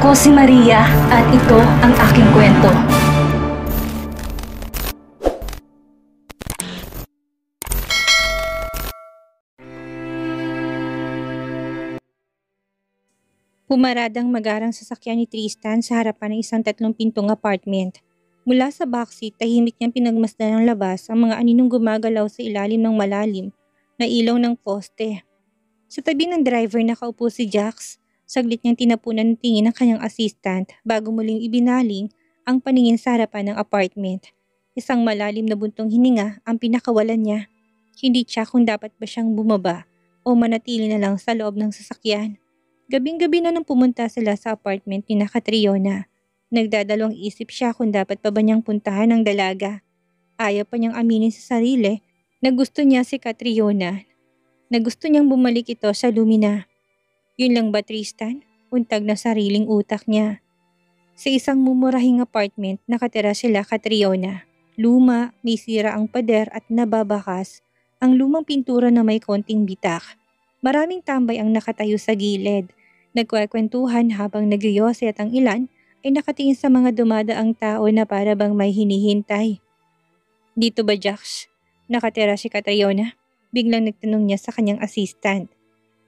Ako si Maria at ito ang aking kwento. Pumaradang magarang sasakyan ni Tristan sa harapan ng isang 3 pintong apartment. Mula sa backseat, tahimik niyang pinagmasdan ng labas ang mga aninong gumagalaw sa ilalim ng malalim na ilaw ng poste. Sa tabi ng driver nakaupo si Jax. Saglit niyang tinapunan ng tingin ng kanyang assistant bago muling ibinaling ang paningin sa harapan ng apartment. Isang malalim na buntong hininga ang pinakawalan niya. Hindi siya kung dapat ba siyang bumaba o manatili na lang sa loob ng sasakyan. Gabing-gabi na nang pumunta sila sa apartment ni Catriona. Nagdadalawang isip siya kung dapat pa ba niyang puntahan ang dalaga. Ayaw pa niyang aminin sa sarili na gusto niya si Catriona, na gusto niyang bumalik ito sa Lumina. Yun lang ba, Tristan? Untag na sariling utak niya. Sa isang mumurahing apartment, nakatira sila Catriona. Luma, may sira ang pader at nababakas ang lumang pintura na may konting bitak. Maraming tambay ang nakatayo sa gilid. Nagkwekwentuhan habang nagyoyose at ang ilan ay nakatingin sa mga dumadaang tao na para bang may hinihintay. Dito ba, Jax? Nakatira si Catriona? Biglang nagtanong niya sa kanyang assistant.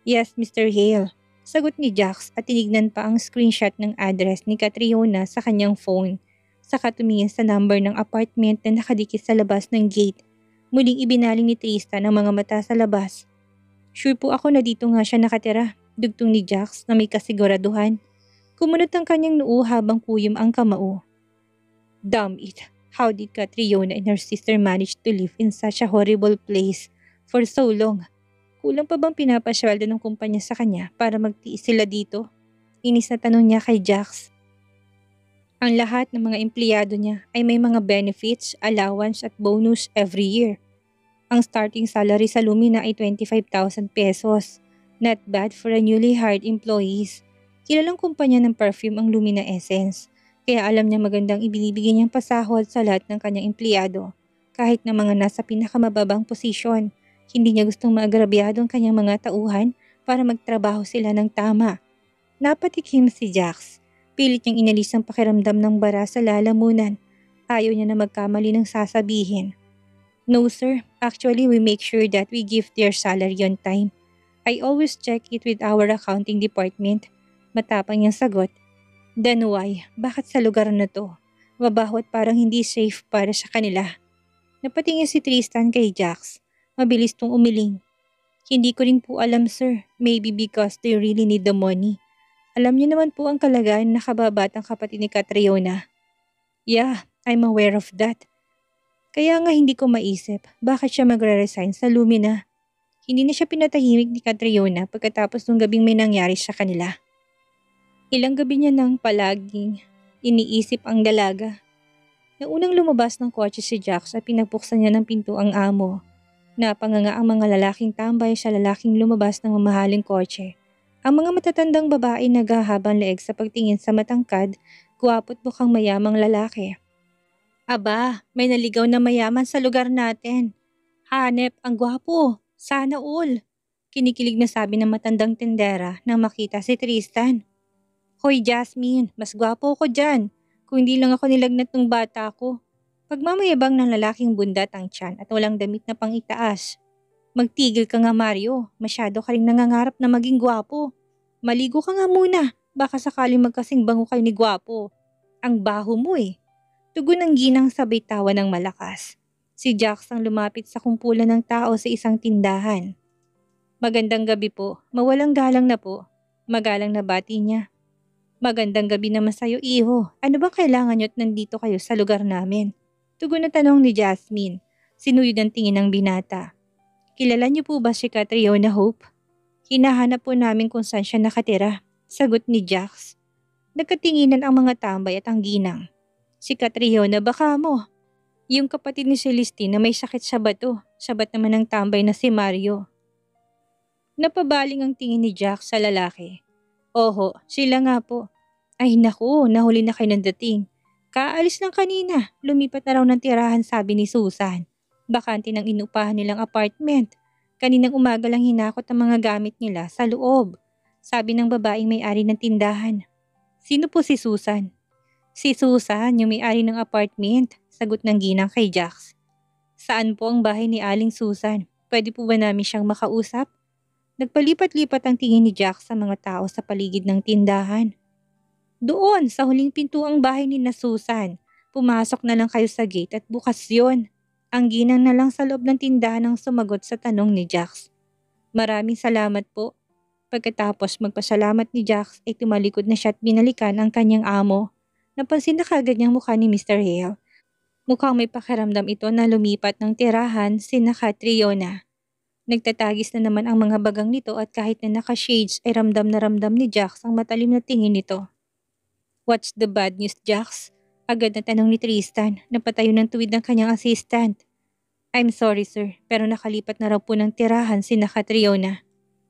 Yes, Mr. Hale. Sagot ni Jax at tinignan pa ang screenshot ng address ni Catriona sa kanyang phone. Saka tumingin sa number ng apartment na nakadikit sa labas ng gate. Muling ibinaling ni Tristan ang mga mata sa labas. Sure po ako na dito nga siya nakatira, dugtong ni Jax na may kasiguraduhan. Kumunot ang kanyang noo habang kuyom ang kamao. Damn it, how did Catriona and her sister manage to live in such a horrible place for so long? Kulang pa bang pinapasweldo ng kumpanya sa kanya para magtiis sila dito? Inis na tanong niya kay Jax. Ang lahat ng mga empleyado niya ay may mga benefits, allowance at bonus every year. Ang starting salary sa Lumina ay 25,000 pesos. Not bad for a newly hired employees. Kilalang kumpanya ng perfume ang Lumina Essence. Kaya alam niya magandang ibinibigay niyang pasahod sa lahat ng kanyang empleyado. Kahit na mga nasa pinakamababang posisyon, hindi niya gustong maagrabyado ang kanyang mga tauhan para magtrabaho sila ng tama. Napatikim si Jax. Pilit niyang inalis ang pakiramdam ng bara sa lalamunan. Ayaw niya na magkamali ng sasabihin. No sir, actually we make sure that we give their salary on time. I always check it with our accounting department. Matapang niyang sagot. Then why? Bakit sa lugar na to? Mabaho at parang hindi safe para sa kanila. Napatingin si Tristan kay Jax. Mabilis tong umiling. Hindi ko rin po alam sir. Maybe because they really need the money. Alam niyo naman po ang kalagayan na kababatang kapatid ni Catriona. Yeah, I'm aware of that. Kaya nga hindi ko maisip bakit siya magre-resign sa Lumina. Hindi na siya pinatahimik ni Catriona pagkatapos ng gabing may nangyari sa kanila. Ilang gabi niya nang palaging iniisip ang dalaga. Naunang lumabas ng kotse si Jax at pinagpuksan niya ng pinto ang amo. Napanganga ang mga lalaking tambay sa lalaking lumabas ng mamahaling kotse. Ang mga matatandang babae naghahabang leeg sa pagtingin sa matangkad, gwapo't mukhang mayamang lalaki. Aba, may naligaw na mayaman sa lugar natin. Hanep, ang gwapo. Sana all. Kinikilig na sabi ng matandang tendera nang makita si Tristan. Hoy Jasmine, mas gwapo ko dyan. Kung hindi lang ako nilagnat ng bata ko. Pagmamayabang ng lalaking bundat ang tiyan at walang damit na pang-itaas. Magtigil ka nga Mario, masyado ka rin nangangarap na maging gwapo. Maligo ka nga muna, baka sakaling magkasing bango kayo ni gwapo. Ang baho mo eh. Tugon ng ginang sabay tawa ng malakas. Si Jax ang lumapit sa kumpulan ng tao sa isang tindahan. Magandang gabi po, mawalang galang na po. Magalang na bati niya. Magandang gabi naman sa'yo iho. Ano bang kailangan niyo't nandito kayo sa lugar namin? Tugon na tanong ni Jasmine. Sinuyod ang tingin ng binata. Kilala niyo po ba si Catriona Hope? Hinahanap po namin kung saan siya nakatira. Sagot ni Jax. Nagkatinginan ang mga tambay at ang ginang. Si Catriona baka mo. Yung kapatid ni Celestine na may sakit sa bato. Sabat naman ng tambay na si Mario. Napabaling ang tingin ni Jax sa lalaki. Oho, sila nga po. Ay naku, nahuli na kayo ng dating. Kaalis lang kanina, lumipat na raw ng tirahan sabi ni Susan. Bakante ng inupahan nilang apartment. Kaninang umaga lang hinakot ang mga gamit nila sa loob. Sabi ng babaeng may-ari ng tindahan. Sino po si Susan? Si Susan, yung may-ari ng apartment, sagot ng ginang kay Jax. Saan po ang bahay ni Aling Susan? Pwede po ba namin siyang makausap? Nagpalipat-lipat ang tingin ni Jax sa mga tao sa paligid ng tindahan. Doon, sa huling pinto ang bahay ni na Susan. Pumasok na lang kayo sa gate at bukas yon. Ang ginang na lang sa loob ng tindahan ang sumagot sa tanong ni Jax. Maraming salamat po. Pagkatapos magpasalamat ni Jax ay tumalikod na siya at binalikan ang kanyang amo. Napansin na kagad niyang mukha ni Mr. Hale. Mukhang may pakiramdam ito na lumipat ng tirahan sina Catriona. Nagtatagis na naman ang mga bagang nito at kahit na naka-shades ay ramdam na ramdam ni Jax ang matalim na tingin nito. What's the bad news, Jax? Agad na tanong ni Tristan na patayo ng tuwid ng kanyang assistant. I'm sorry sir, pero nakalipat na raw po ng tirahan sina Catriona.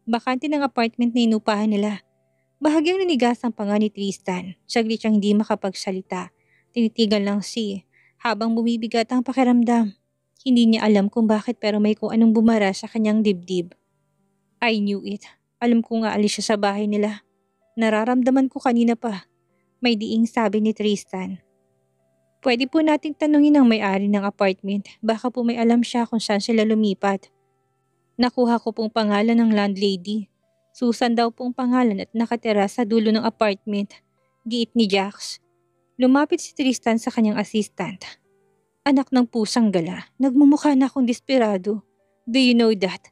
Bakante ng apartment na inupahan nila. Bahagyang nanigas ang panga ni Tristan. Saglit siyang hindi makapagsalita. Tinitigan lang habang bumibigat ang pakiramdam. Hindi niya alam kung bakit pero may kung anong bumara sa kanyang dibdib. I knew it. Alam ko nga alis siya sa bahay nila. Nararamdaman ko kanina pa. May diing sabi ni Tristan. Pwede po nating tanungin ang may-ari ng apartment. Baka po may alam siya kung saan sila lumipat. Nakuha ko pong pangalan ng landlady. Susan daw pong pangalan at nakatira sa dulo ng apartment. Giit ni Jax. Lumapit si Tristan sa kanyang assistant. Anak ng pusang gala, nagmumukha na akong desperado. Do you know that?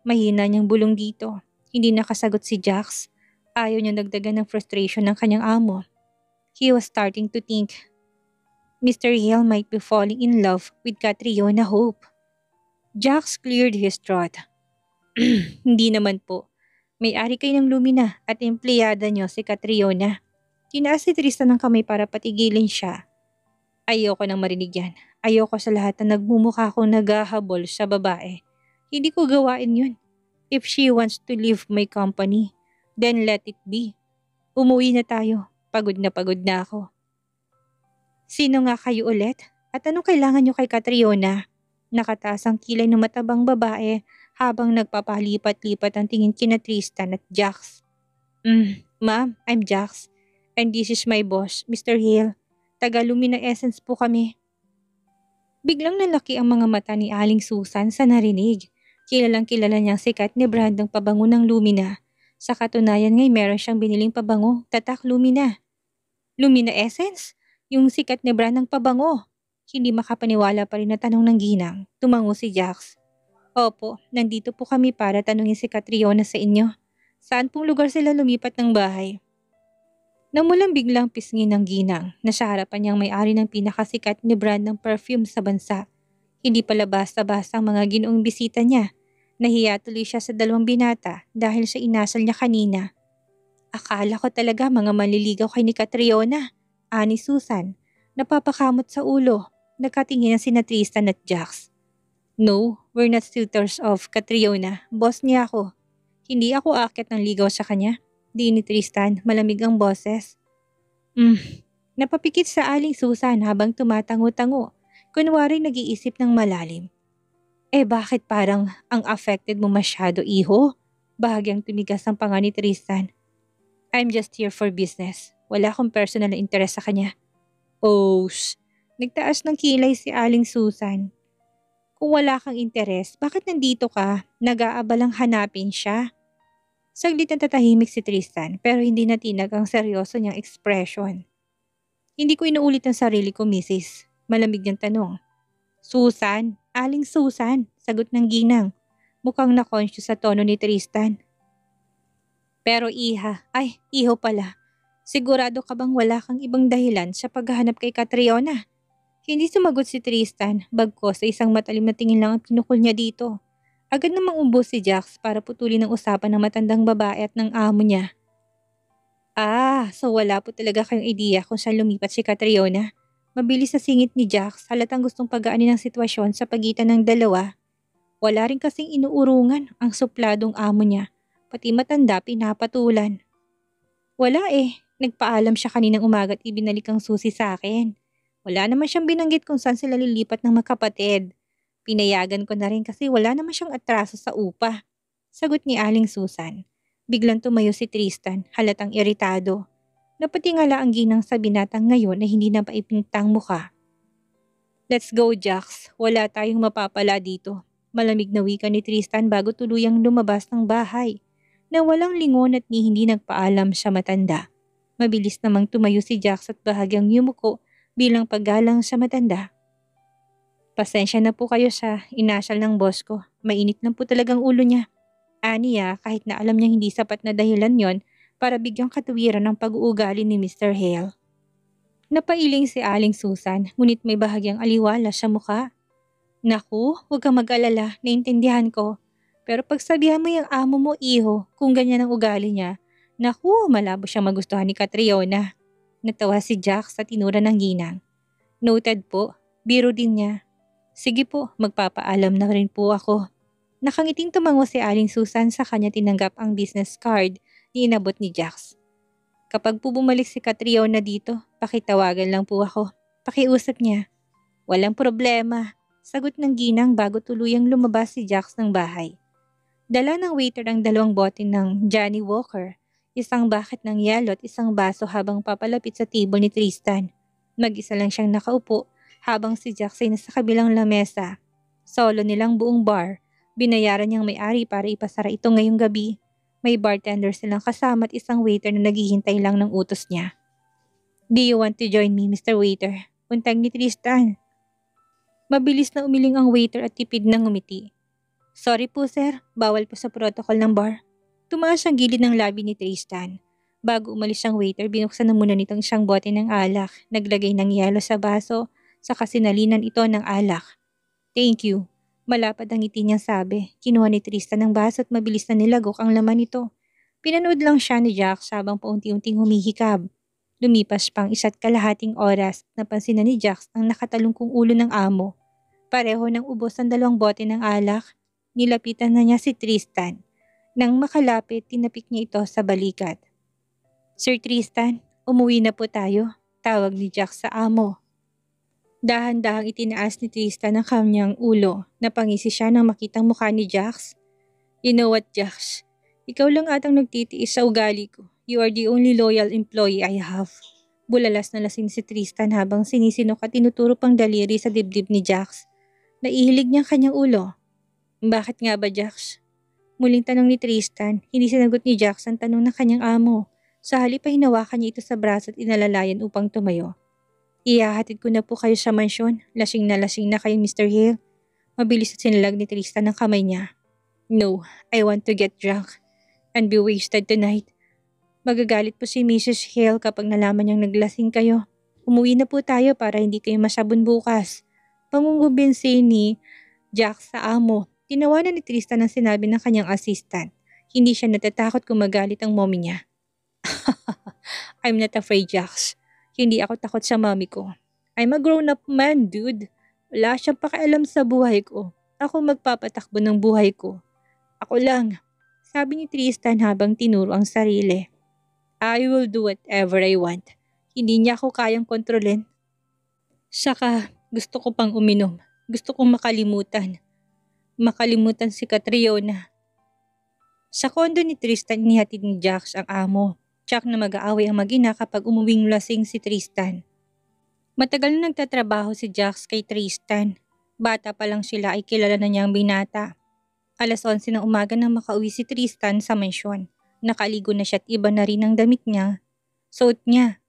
Mahina niyang bulong dito. Hindi nakasagot si Jax. Ayaw niya dagdagan ng frustration ng kanyang amo. He was starting to think, Mr. Hale might be falling in love with Catriona Hope. Jax cleared his throat. Hindi naman po. May-ari kayo ng Lumina at empleyada niyo si Catriona. Tinaas si Tristan ng kamay para patigilin siya. Ayoko nang marinig yan. Ayoko sa lahat na nagmumukha akong naghahabol sa babae. Hindi ko gawain yun. If she wants to leave my company, then let it be. Umuwi na tayo. Pagod na ako. Sino nga kayo ulit? At anong kailangan niyo kay Catriona? Nakataas ang kilay ng matabang babae habang nagpapalipat-lipat ang tingin kina Tristan at Jax. Ma'am, I'm Jax. And this is my boss, Mr. Hale. Taga Lumina Essence po kami. Biglang nalaki ang mga mata ni Aling Susan sa narinig. Kilalang kilala niyang sikat ni brand ng pabango ng Lumina. Sa katunayan ngay meron siyang biniling pabango, Tatak Lumina. Lumina Essence? Yung sikat ni brand ng pabango. Hindi makapaniwala pa rin na tanong ng ginang. Tumango si Jax. Opo, nandito po kami para tanungin si Catriona sa inyo. Saan pong lugar sila lumipat ng bahay? Namulang biglang pisngi ng ginang na sa harapan niyang may-ari ng pinakasikat ni brand ng perfume sa bansa. Hindi pala basta-basta ang mga ginoong bisita niya. Nahiya tuloy siya sa dalawang binata dahil sa inasal niya kanina. Akala ko talaga mga manliligaw kay ni Catriona. Ani Susan, napapakamot sa ulo. Nagkatingin ang sina Tristan at Jax. No, we're not suitors of Catriona. Boss niya ako. Hindi ako aakyat ng ligaw sa kanya. Di ni Tristan, malamig ang boses. Napapikit sa Aling Susan habang tumatango-tango. Kunwari nag-iisip ng malalim. Bakit parang ang affected mo masyado, iho? Bahagyang tumigas ang panga ni Tristan. I'm just here for business. Wala akong personal na interes sa kanya. Nagtaas ng kilay si Aling Susan. Kung wala kang interes, bakit nandito ka? Nag-aabalang hanapin siya. Saglit na tatahimik si Tristan pero hindi natinag ang seryoso niyang ekspresyon. Hindi ko inuulit ang sarili ko, Mrs. Malamig niyang tanong. Susan, Aling Susan, sagot ng ginang. Mukhang na-conscious sa tono ni Tristan. Pero iho pala. Sigurado ka bang wala kang ibang dahilan sa paghahanap kay Catriona? Hindi sumagot si Tristan, bagkos sa isang matalim na tingin lang ang pinukol niya dito. Agad namang ubos si Jax para putulin ang usapan ng matandang babae at ng amo niya. So wala po talaga kayong ideya kung saan lumipat si Catriona. Mabilis na singit ni Jax, halatang gustong pagaanin ang sitwasyon sa pagitan ng dalawa. Wala rin kasing inuurungan ang supladong amo niya, pati matanda pinapatulan. Wala nagpaalam siya kaninang umaga at ibinalik ang susi sa akin. Wala naman siyang binanggit kung saan sila lilipat ng magkapatid. Pinayagan ko na rin kasi wala naman siyang atraso sa upa. Sagot ni Aling Susan. Biglang tumayo si Tristan, halatang iritado. Napatingala ang ginang sa binatang ngayon na hindi na paipintang mukha. Let's go, Jax. Wala tayong mapapala dito. Malamig na wika ni Tristan bago tuluyang lumabas ng bahay. Na walang lingon at ni hindi nagpaalam sa matanda. Mabilis namang tumayo si Jax at bahagyang yumuko bilang paggalang sa matanda. Pasensya na po kayo sa inasal ng boss ko. Mainit lang po talagang ulo niya. Aniya kahit na alam niya hindi sapat na dahilan yon para bigyang katuwiran ng pag-uugali ni Mr. Hale. Napailing si Aling Susan ngunit may bahagyang aliwala sa mukha. Naku, huwag kang mag-alala, naintindihan ko. Pero pagsabihan mo yung amo mo, iho, kung ganyan ang ugali niya, naku, malabo siyang magustuhan ni Catriona. Natawa si Jax sa tinura ng ginang. Noted po, biro din niya. Sige po, magpapaalam na rin po ako. Nakangiting tumango si Aling Susan sa kanya tinanggap ang business card ni inabot ni Jax. Kapag po bumalik si Catriona dito, pakitawagan lang po ako. Pakiusap niya. Walang problema. Sagot ng ginang bago tuluyang lumabas si Jax ng bahay. Dala ng waiter ang 2 bote ng Johnny Walker, isang bucket ng yelo at isang baso habang papalapit sa table ni Tristan. Mag-isa lang siyang nakaupo habang si Jax ay nasa kabilang lamesa. Solo nilang buong bar. Binayaran niyang may-ari para ipasara ito ngayong gabi. May bartender silang kasama at isang waiter na naghihintay lang ng utos niya. Do you want to join me, Mr. Waiter? Untag ni Tristan. Mabilis na umiling ang waiter at tipid na ngumiti. Sorry po sir, bawal po sa protocol ng bar. Tumaas ang gilid ng labi ni Tristan. Bago umalis ang waiter, binuksan na muna nitong isang bote ng alak, naglagay ng yelo sa baso, saka sinalinan ito ng alak. Thank you. Malapad ang ngiti niyang sabi. Kinuha ni Tristan ng baso at mabilis na nilagok ang laman nito. Pinanood lang siya ni Jax habang paunti-unting humihikab. Lumipas pang 1.5 oras, napansin na ni Jax ang nakatalungkong ulo ng amo. Pareho nang ubos ang 2 bote ng alak. Nilapitan na niya si Tristan. Nang makalapit, tinapik niya ito sa balikat. Sir Tristan, umuwi na po tayo. Tawag ni Jax sa amo. Dahan-dahang itinaas ni Tristan ang kanyang ulo. Napangisi siya nang makitang mukha ni Jax. You know what, Jax? Ikaw lang atang nagtitiis sa ugali ko. You are the only loyal employee I have. Bulalas na lasing si Tristan habang sinisinok at tinuturo pang daliri sa dibdib ni Jax. Naihilig niya kanyang ulo. Bakit nga ba, Jax? Muling tanong ni Tristan, hindi sinagot ni Jax ang tanong ng kanyang amo. Sa halip ay hinawakan niya ito sa braso at inalalayan upang tumayo. Ihahatid ko na po kayo sa mansyon. Lasing na kayo, Mr. Hale. Mabilis at sinalag ni Tristan ang kamay niya. No, I want to get drunk and be wasted tonight. Magagalit po si Mrs. Hale kapag nalaman niyang naglasing kayo. Umuwi na po tayo para hindi kayo masabon bukas. Pangungumbinsi ni Jax sa amo. Tinawanan ni Tristan ang sinabi ng kanyang assistant. Hindi siya natatakot kung magalit ang mommy niya. I'm not afraid, Jax. Hindi ako takot sa mami ko. I'm a grown-up man, dude. Wala siyang pakialam sa buhay ko. Ako magpapatakbo ng buhay ko. Ako lang, sabi ni Tristan habang tinuro ang sarili. I will do whatever I want. Hindi niya ako kayang kontrolin. Saka, gusto ko pang uminom. Gusto kong makalimutan. Makalimutan si Catriona. Sa kondo ni Tristan, inihatid ni Jax ang amo. Tsak na mag-aaway ang mag-ina kapag umuwing lasing si Tristan. Matagal na nagtatrabaho si Jax kay Tristan. Bata pa lang sila ay kilala na niyang binata. 11:00 ng umaga nang makauwi si Tristan sa mansyon. Nakaligo na siya at iba na rin ang damit niya. Suot niya.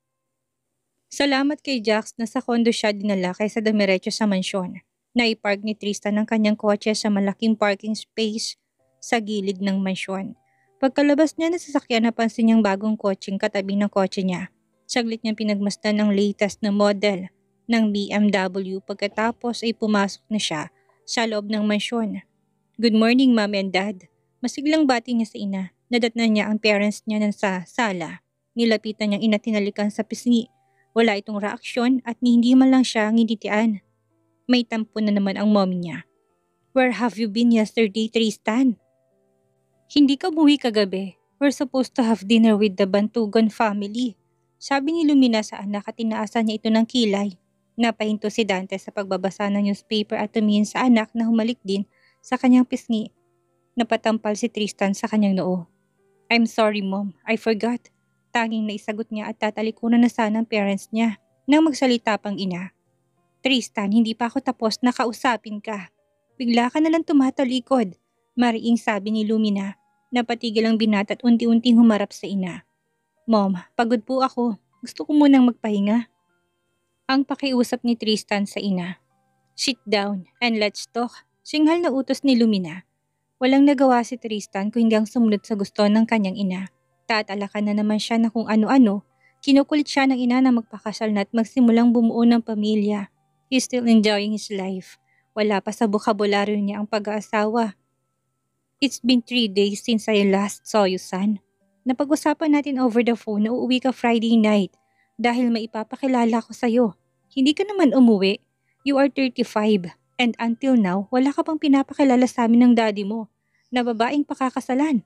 Salamat kay Jax na sa kondo siya dinala kaysa dumiretso sa mansyon. Naipark ni Tristan ang kanyang kotse sa malaking parking space sa gilid ng mansyon. Pagkalabas niya ng sasakyan, napansin niyang bagong kotseng katabi ng kotse niya. Saglit niyang pinagmasdan ng latest na model ng BMW pagkatapos ay pumasok na siya sa loob ng mansyon. Good morning, Mom and Dad. Masiglang bati niya sa ina. Nadatnan niya ang parents niya sa sala. Nilapitan niyang ina tinalikan sa pisngi. Wala itong reaksyon at hindi man lang siya ngititian. May tampo na naman ang mommy niya. Where have you been yesterday, Tristan? Hindi ka umuwi kagabi. We're supposed to have dinner with the Bantugan family. Sabi ni Lumina sa anak at tinaasan niya ito ng kilay. Napahinto si Dante sa pagbabasa ng newspaper at tumingin sa anak na humalik din sa kanyang pisngi. Napatampal si Tristan sa kanyang noo. I'm sorry, Mom. I forgot. Tanging naisagot niya at tatalikuran na sana ang parents niya nang magsalita pang ina. Tristan, hindi pa ako tapos na kausapin ka. Bigla ka nalang tumatalikod, mariing sabi ni Lumina. Napatigil ang binata at unti-unting humarap sa ina. Mom, pagod po ako. Gusto ko munang magpahinga. Ang pakiusap ni Tristan sa ina. Sit down and let's talk. Singhal na utos ni Lumina. Walang nagawa si Tristan kung hindi ang sumunod sa gusto ng kanyang ina. Tatalakan na naman siya na kung ano-ano. Kinukulit siya ng ina na magpakasal na at magsimulang bumuo ng pamilya. He's still enjoying his life. Wala pa sa bokabularyo niya ang pag-aasawa. It's been 3 days since I last saw you, son. Napag-usapan natin over the phone na uuwi ka Friday night dahil maipapakilala ko sa'yo. Hindi ka naman umuwi. You are 35 and until now, wala ka pang pinapakilala sa amin ng daddy mo na babaeng pakakasalan.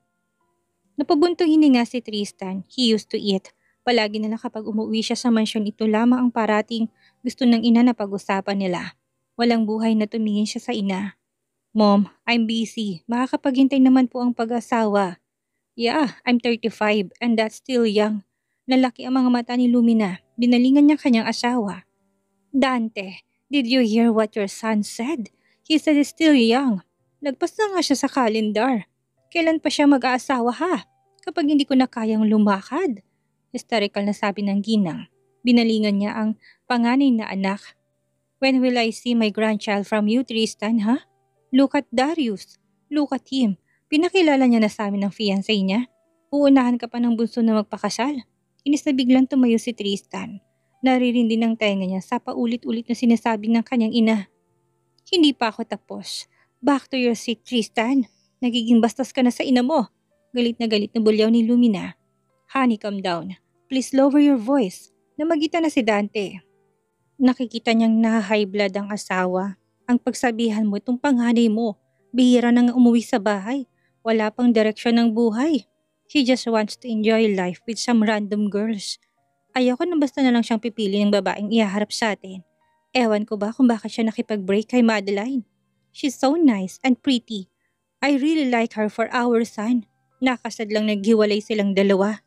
Napabuntong hininga si Tristan. He used to eat. Palagi na lang kapag umuwi siya sa mansyon, ito lamang ang parating gusto ng ina na pag-usapan nila. Walang buhay na tumingin siya sa ina. Mom, I'm busy. Makakapaghintay naman po ang pag-asawa. Yeah, I'm 35 and that's still young. Lalaki ang mga mata ni Lumina. Binalingan niya kanyang asawa. Dante, did you hear what your son said? He said he's still young. Lagpas na nga siya sa kalendar. Kailan pa siya mag-aasawa ha? Kapag hindi ko na kayang lumakad. Hysterical na sabi ng ginang. Binalingan niya ang panganay na anak. When will I see my grandchild from you, Tristan, ha? Look at Darius. Look at him. Pinakilala niya na sa amin ng fiancé niya. Uunahan ka pa ng bunso na magpakasal. Inis na biglang tumayo si Tristan. Naririndi ng tenga niya sa paulit-ulit na sinasabi ng kanyang ina. Hindi pa ako tapos. Back to your seat, Tristan. Nagiging bastos ka na sa ina mo. Galit na bulyaw ni Lumina. Honey, calm down. Please lower your voice. Namagitan na si Dante. Nakikita niyang na-high blood ang asawa. Ang pagsabihan mo itong panganay mo. Bihira nang umuwi sa bahay. Wala pang direksyon ng buhay. He just wants to enjoy life with some random girls. Ayoko na basta na lang siyang pipili ng babaeng ihaharap sa atin. Ewan ko ba kung bakit siya nakipag-break kay Madeline. She's so nice and pretty. I really like her for our son. Nakasad lang naghiwalay silang dalawa.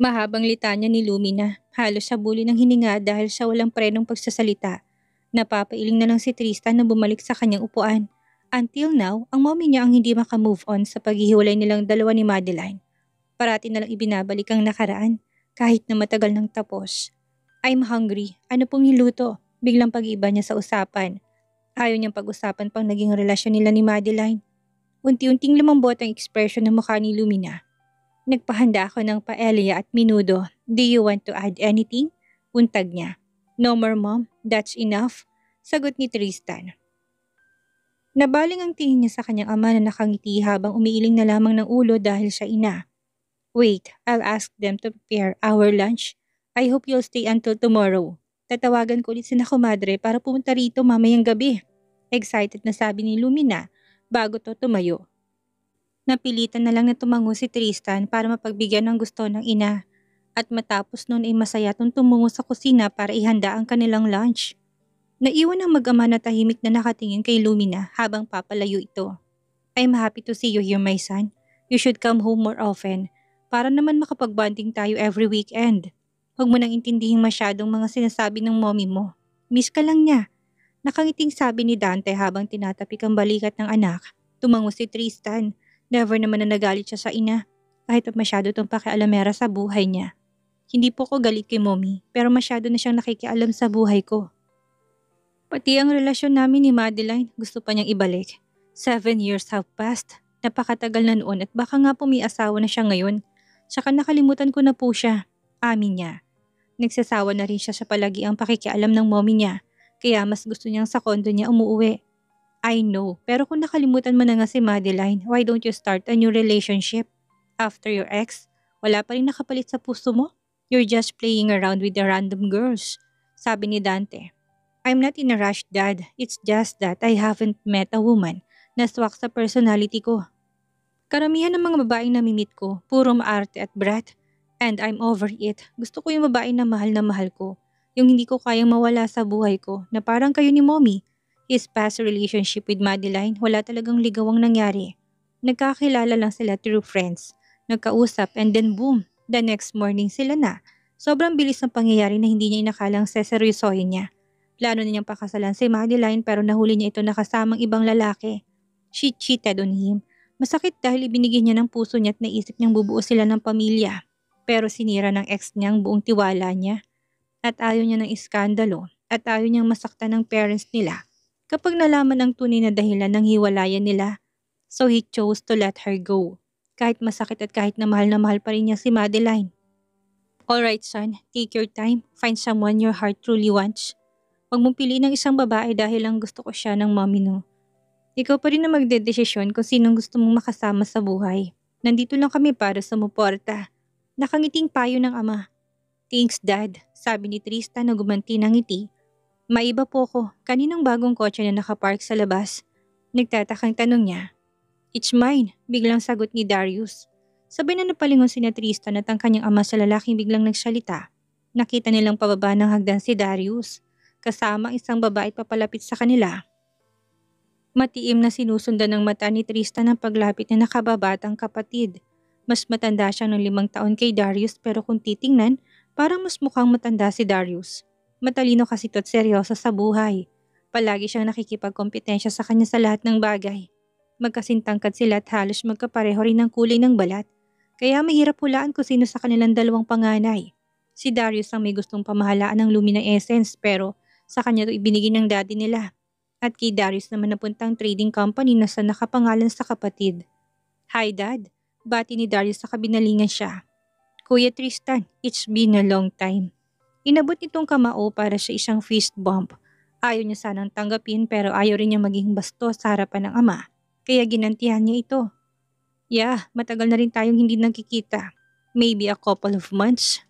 Mahabang litanya ni Lumina. Halos sa buli ng hininga dahil sa walang prenong pagsasalita. Napapailing na lang si Tristan na bumalik sa kanyang upuan. Until now, ang mommy niya ang hindi makamove on sa paghihiwalay nilang dalawa ni Madeline. Parati na lang ibinabalik ang nakaraan kahit na matagal nang tapos. I'm hungry. Ano pong niluto? Biglang pag-iba niya sa usapan. Ayaw niyang pag-usapan pang naging relasyon nila ni Madeline. Unti-unting lumambot ang ekspresyon ng mukha ni Lumina. Nagpahanda ako ng paella at minudo. Do you want to add anything? Untag niya. No more, mom. That's enough. Sagot ni Tristan. Nabaling ang tingin niya sa kanyang ama na nakangiti habang umiiling na lamang ng ulo dahil sa ina. Wait, I'll ask them to prepare our lunch. I hope you'll stay until tomorrow. Tatawagan ko ulit si Comadre para pumunta rito mamayang gabi. Excited na sabi ni Lumina bago to tumayo. Napilitan na lang na tumango si Tristan para mapagbigyan ng gusto ng ina. At matapos noon ay masaya tong tumungo sa kusina para ihanda ang kanilang lunch. Naiwan ang mag-ama na tahimik na nakatingin kay Lumina habang papalayo ito. I'm happy to see you here, my son. You should come home more often para naman makapag-bonding tayo every weekend. Huwag mo nang intindihin masyadong mga sinasabi ng mommy mo. Miss ka lang niya. Nakangiting sabi ni Dante habang tinatapik ang balikat ng anak. Tumango si Tristan. Never naman na nagalit siya sa ina. Kahit masyado itong pakialamera sa buhay niya. Hindi po ko galit kay mommy pero masyado na siyang nakikialam sa buhay ko. Pati ang relasyon namin ni Madeline gusto pa niyang ibalik. 7 years have passed. Napakatagal na noon at baka nga po may asawa na siya ngayon. Saka nakalimutan ko na po siya. Amin niya. Nagsasawa na rin siya sa palagi ang pakikialam ng mommy niya. Kaya mas gusto niyang sa kondo niya umuwi. I know, pero kung nakalimutan mo na nga si Madeline, why don't you start a new relationship? After your ex, wala pa rin nakapalit sa puso mo? You're just playing around with the random girls. Sabi ni Dante. I'm not in a rush, Dad. It's just that I haven't met a woman na swak sa personality ko. Karamihan ng mga babaeng namimit ko, puro maarte at brat. And I'm over it. Gusto ko yung babae na mahal ko. Yung hindi ko kayang mawala sa buhay ko, na parang kayo ni mommy. His past relationship with Madeline, wala talagang ligawang nangyari. Nagkakilala lang sila through friends. Nagkausap and then boom, The next morning sila na. Sobrang bilis ng pangyayari na hindi niya inakalang seseryosohin niya. Plano na niyang pakasalan si Madeline pero nahuli niya ito nakasamang ibang lalaki. She cheated on him. Masakit dahil ibinigay niya ng puso niya at naisip niyang bubuo sila ng pamilya. Pero sinira ng ex niya ang buong tiwala niya. At ayaw niya ng iskandalo at ayaw niyang masaktan ng parents nila kapag nalaman ang tunay na dahilan ng hiwalayan nila. So he chose to let her go. Kahit masakit at kahit na mahal pa rin niya si Madeline. Alright son, take your time. Find someone your heart truly wants. Huwag mong piliin ng isang babae dahil lang gusto ko siya ng mommy no. Ikaw pa rin na magdedesisyon kung sinong gusto mong makasama sa buhay. Nandito lang kami para sumuporta. Nakangiting payo ng ama. Thanks dad, sabi ni Tristan na gumanti ng ngiti. Maiba po ko, kaninong bagong kotse na nakapark sa labas? Nagtatakang tanong niya. It's mine, biglang sagot ni Darius. Sabay na napalingon si Tristan at ang kanyang ama sa lalaking biglang nagsalita. Nakita nilang pababa ng hagdan si Darius. Kasama isang babae papalapit sa kanila. Matiim na sinusundan ng mata ni Tristan ang paglapit na nakababatang kapatid. Mas matanda siya ng 5 taon kay Darius pero kung titingnan, parang mas mukhang matanda si Darius. Matalino kasi ito't seryoso sa buhay. Palagi siyang nakikipagkompetensya sa kanya sa lahat ng bagay. Magkasintangkad sila at halos magkapareho rin ng kulay ng balat. Kaya mahirap hulaan kung sino sa kanilang dalawang panganay. Si Darius ang may gustong pamahalaan ng Lumina Essence pero sa kanya ito ibinigay ng daddy nila. At kay Darius naman napuntang trading company na sa nakapangalan sa kapatid. Hi dad, bati ni Darius sa kabinalingan siya. Kuya Tristan, it's been a long time. Inabot nitong kamao para sa isang fist bump. Ayaw niya sanang tanggapin pero ayaw rin niya maging bastos sa harapan ng ama. Kaya ginantihan niya ito. Yeah, matagal na rin tayong hindi nagkikita. Maybe a couple of months.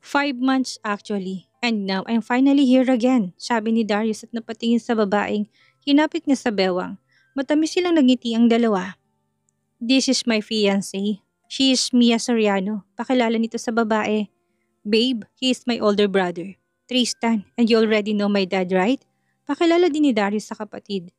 5 months actually. And now I'm finally here again, sabi ni Darius at napatingin sa babaeng hinapit niya sa bewang. Matamis silang nagngiti ang dalawa. This is my fiancé. She is Mia Soriano. Pakilala nito sa babae. Babe, he is my older brother. Tristan, and you already know my dad, right? Pakilala din ni Darius sa kapatid.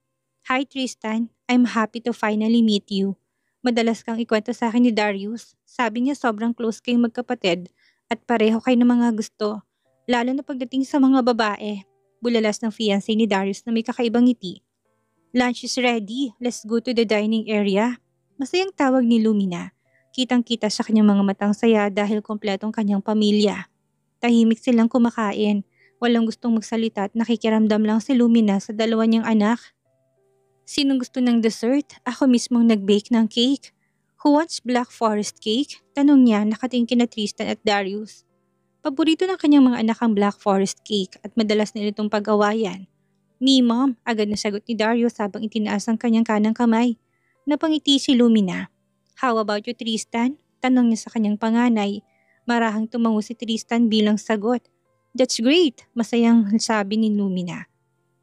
Hi Tristan, I'm happy to finally meet you. Madalas kang ikwento sa akin ni Darius. Sabi niya sobrang close kayong magkapatid at pareho kayo ng mga gusto. Lalo na pagdating sa mga babae. Bulalas ng fiancé ni Darius na may kakaibang ngiti. Lunch is ready. Let's go to the dining area. Masayang tawag ni Lumina. Kitang-kita sa kanyang mga matang saya dahil kompletong kanyang pamilya. Tahimik silang kumakain. Walang gustong magsalita at nakikiramdam lang si Lumina sa dalawa niyang anak. Sinong gusto ng dessert? Ako mismong nag-bake ng cake. Who wants Black Forest cake? Tanong niya nakatingin kina Tristan at Darius. Paborito ng kanyang mga anak ang Black Forest cake at madalas nila itong pag-awayan. Me mom, agad na sagot ni Darius habang itinaas ang kanyang kanang kamay. Napangiti si Lumina. How about you Tristan? Tanong niya sa kanyang panganay. Marahang tumango si Tristan bilang sagot. That's great, masayang sabi ni Lumina.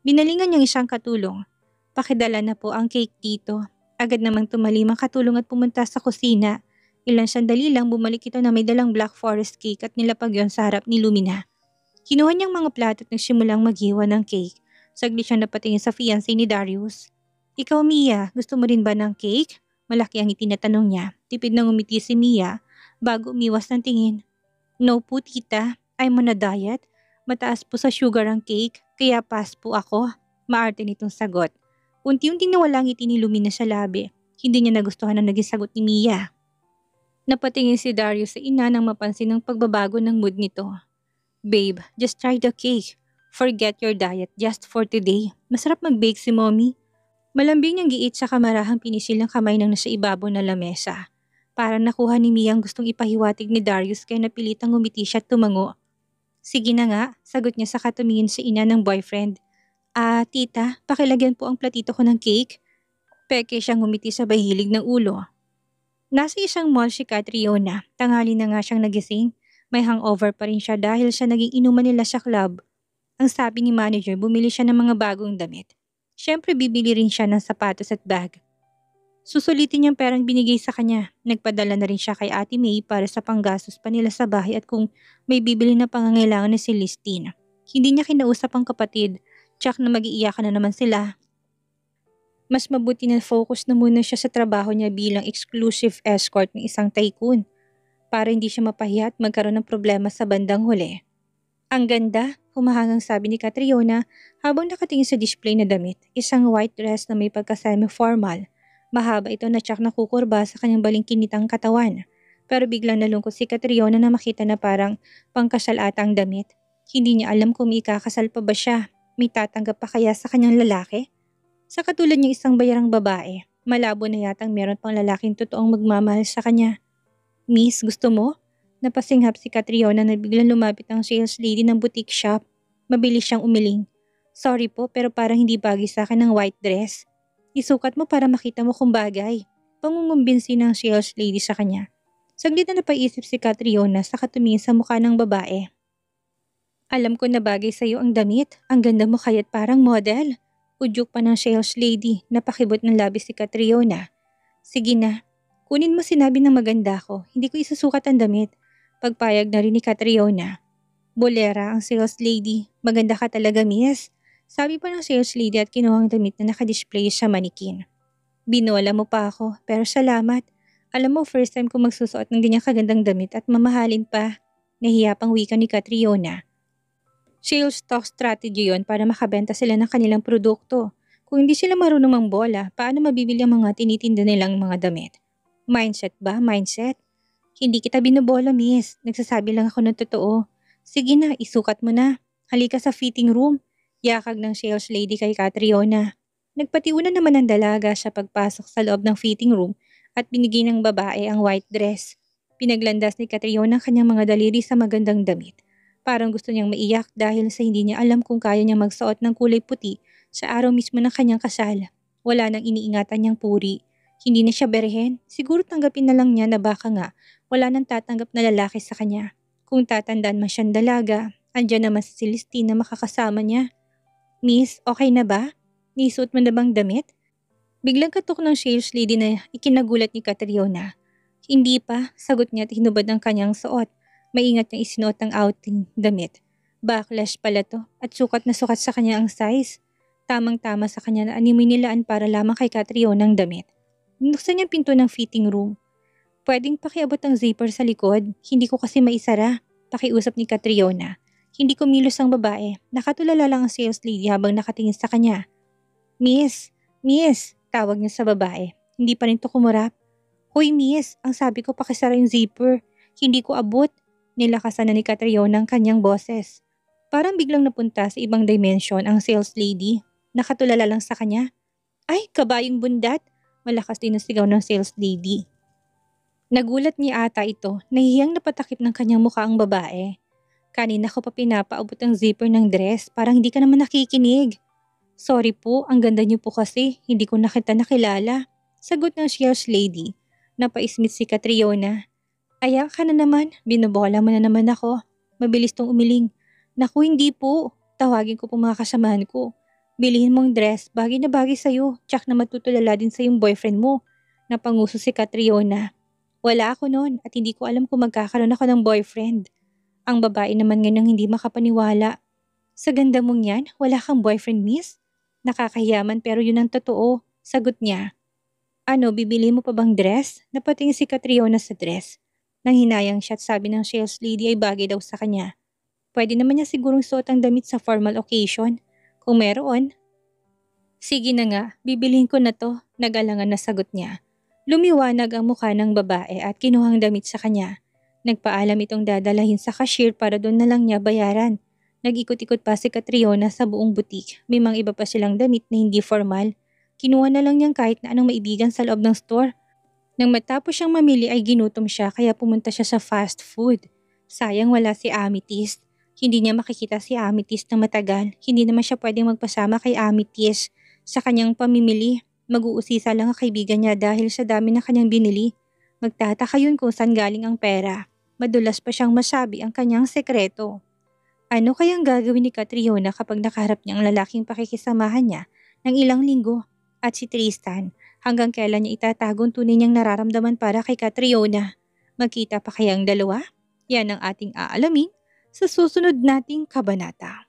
Binalingan niyang isang katulong. Pakidala na po ang cake dito. Agad namang tumalim ang katulong at pumunta sa kusina. Ilang sandali lang bumalik ito na may dalang Black Forest cake at nilapag yon sa harap ni Lumina. Kinuha niyang mga plato at nagsimulang maghiwa ng cake. Saglit siyang napatingin sa fiancé ni Darius. Ikaw Mia, gusto mo rin ba ng cake? Malaki ang itinatanong niya. Tipid nang umiti si Mia bago umiwas ng tingin. No po tita, I'm on a diet. Mataas po sa sugar ang cake, kaya pass po ako. Maarte nitong sagot. Unti-unting nawala ang ngiti ni Lumina sa labi. Hindi niya nagustuhan ang naging sagot ni Mia. Napatingin si Darius sa ina nang mapansin ang pagbabago ng mood nito. Babe, just try the cake. Forget your diet just for today. Masarap mag-bake si mommy. Malambing niyang giit sa kamarahang pinisil ng kamay ng nasa ibabaw na lamesa. Parang nakuha ni Mia ang gustong ipahiwatig ni Darius kaya napilitang umiti siya at tumango. Sige na nga, sagot niya sa katumingin sa ina ng boyfriend. Tita, pakilagyan po ang platito ko ng cake. Peke siyang umiti sa bahilig ng ulo. Nasa isang mall si Catriona. Tanghali na nga siyang nagising. May hangover pa rin siya dahil siya naging inuman nila sa club. Ang sabi ni manager, bumili siya ng mga bagong damit. Siyempre bibili rin siya ng sapatos at bag. Susulitin niyang perang binigay sa kanya. Nagpadala na rin siya kay Ate May para sa panggastos pa nila sa bahay at kung may bibili na pangangailangan na si Listin. Hindi niya kinausap ang kapatid. Tsak na mag-iiyakan na naman sila. Mas mabuti na focus na muna siya sa trabaho niya bilang exclusive escort ng isang tycoon. para hindi siya mapahiya at magkaroon ng problema sa bandang huli. Ang ganda, humahangang sabi ni Catriona habang nakatingin sa display na damit, isang white dress na may pagka-semi-formal. Mahaba ito na tsak na kukurba sa kanyang balingkinitang katawan. Pero biglang nalungkot si Catriona na makita na parang pangkasal ata ang damit. Hindi niya alam kung may ikakasal pa ba siya. May tatanggap pa kaya sa kanyang lalaki? Sa katulad niyang isang bayarang babae, malabo na yatang meron pang lalaking totoong magmamahal sa kanya. Miss, gusto mo? Napasinghap si Catriona na biglang lumapit ang sales lady ng boutique shop. Mabilis siyang umiling. Sorry po pero parang hindi bagay sa akin ng white dress. Isukat mo para makita mo kung bagay. Pangungumbinsi ng sales lady sa kanya. Saglit na napaisip si Catriona sa katumingin sa mukha ng babae. Alam ko na bagay sa iyo ang damit. Ang ganda mo kaya't parang model. Udyok pa ng sales lady, napakibot ng labis si Catriona. Sige na, kunin mo sinabi ng maganda ko, hindi ko isusukat ang damit. Pagpayag na rin ni Catriona. Bolera ang sales lady, maganda ka talaga miss. Sabi pa ng sales lady at kinuha ang damit na nakadisplay sa manikin. Binola mo pa ako, pero salamat. Alam mo, first time ko magsusuot ng ganyang kagandang damit at mamahalin pa. Nahiya pang wika ni Catriona. Sales stock strategy yon para makabenta sila ng kanilang produkto. Kung hindi sila marunong mangbola, paano mabibili ang mga tinitinda nilang mga damit? Mindset ba? Mindset? Hindi kita binobola, miss. Nagsasabi lang ako ng totoo. Sige na, isukat mo na. Halika sa fitting room. Yakag ng sales lady kay Catriona. Nagpatiuna naman ng dalaga sa pagpasok sa loob ng fitting room at binigay ng babae ang white dress. Pinaglandas ni Catriona ang kanyang mga daliri sa magandang damit. Parang gusto niyang maiyak dahil sa hindi niya alam kung kaya niya magsuot ng kulay puti sa araw mismo ng kanyang kasal. Wala nang iniingatan niyang puri. Hindi na siya berhen. Siguro tanggapin na lang niya na baka nga wala nang tatanggap na lalaki sa kanya. Kung tatandaan man siyang dalaga, andyan naman si Celestine na makakasama niya. Miss, okay na ba? Nisuot mo na bang damit? Biglang katok ng sales lady na ikinagulat ni Catriona. Hindi pa, sagot niya at hinubad ang kanyang suot. Maingat niyang isinuot ang outing damit. Backlash pala to at sukat na sukat sa kanya ang size. Tamang-tama sa kanya na animoy nilaan para lamang kay Catriona ang damit. Binuksan niya ang pinto ng fitting room. Pwedeng pakiabot ang zipper sa likod. Hindi ko kasi maisara. Pakiusap ni Catriona. Hindi kumilos ang babae. Nakatulala lang ang sales lady habang nakatingin sa kanya. Miss, tawag niya sa babae. Hindi pa rin to kumurap. Hoy miss, ang sabi ko pakisara yung zipper. Hindi ko abot. Nilakasan na ni Catriona ang kanyang boses. Parang biglang napunta sa ibang dimension ang sales lady. Nakatulala lang sa kanya. Ay, kabayong bundat! Malakas din ang sigaw ng sales lady. Nagulat ni ata ito, nahihiyang napatakip ng kanyang mukha ang babae. Kanina ko pa pinapaabot ang zipper ng dress, parang hindi ka naman nakikinig. Sorry po, ang ganda niyo po kasi, hindi ko na kita nakilala. Sagot ng sales lady. Napaismit si Catriona. Ayan ka na naman, binobola mo na naman ako. Mabilis tong umiling. Naku, hindi po. Tawagin ko po mga kasamahan ko. Bilihin mong dress, bagay na bagay sa'yo. Tsak na matutulala din sa yung boyfriend mo. Napanguso si Catriona. Wala ako noon at hindi ko alam kung magkakaroon ako ng boyfriend. Ang babae naman ngayong hindi makapaniwala. Sa ganda mong yan, wala kang boyfriend, miss? Nakakahiyaman pero yun ang totoo. Sagot niya. Ano, bibili mo pa bang dress? Napatingin si Catriona sa dress. Nang hinayang siya at sabi ng sales lady ay bagay daw sa kanya. Pwede naman niya sigurong suot ang damit sa formal occasion. Kung meron. Sige na nga, bibilhin ko na to, nag-alangan na sagot niya. Lumiwanag ang mukha ng babae at kinuhang damit sa kanya. Nagpaalam itong dadalahin sa cashier para doon na lang niya bayaran. Nag-ikot-ikot pa si Catriona sa buong butik. May mga iba pa silang damit na hindi formal. Kinuha na lang niyang kahit na anong maibigan sa loob ng store. Nang matapos siyang mamili ay ginutom siya kaya pumunta siya sa fast food. Sayang wala si Amethyst. Hindi niya makikita si Amethyst na matagal. Hindi naman siya pwedeng magpasama kay Amethyst. Sa kanyang pamimili, mag-uusisa lang ang kaibigan niya dahil sa dami ng kanyang binili. Magtataka yun kung saan galing ang pera. Madulas pa siyang masabi ang kanyang sekreto. Ano kayang gagawin ni Catriona kapag nakaharap niya ang lalaking pakikisamahan niya ng ilang linggo? At si Tristan, hanggang kailan niya itatago ang tunay niyang nararamdaman para kay Catriona? Magkita pa kayang dalawa? Yan ang ating aalamin sa susunod nating kabanata.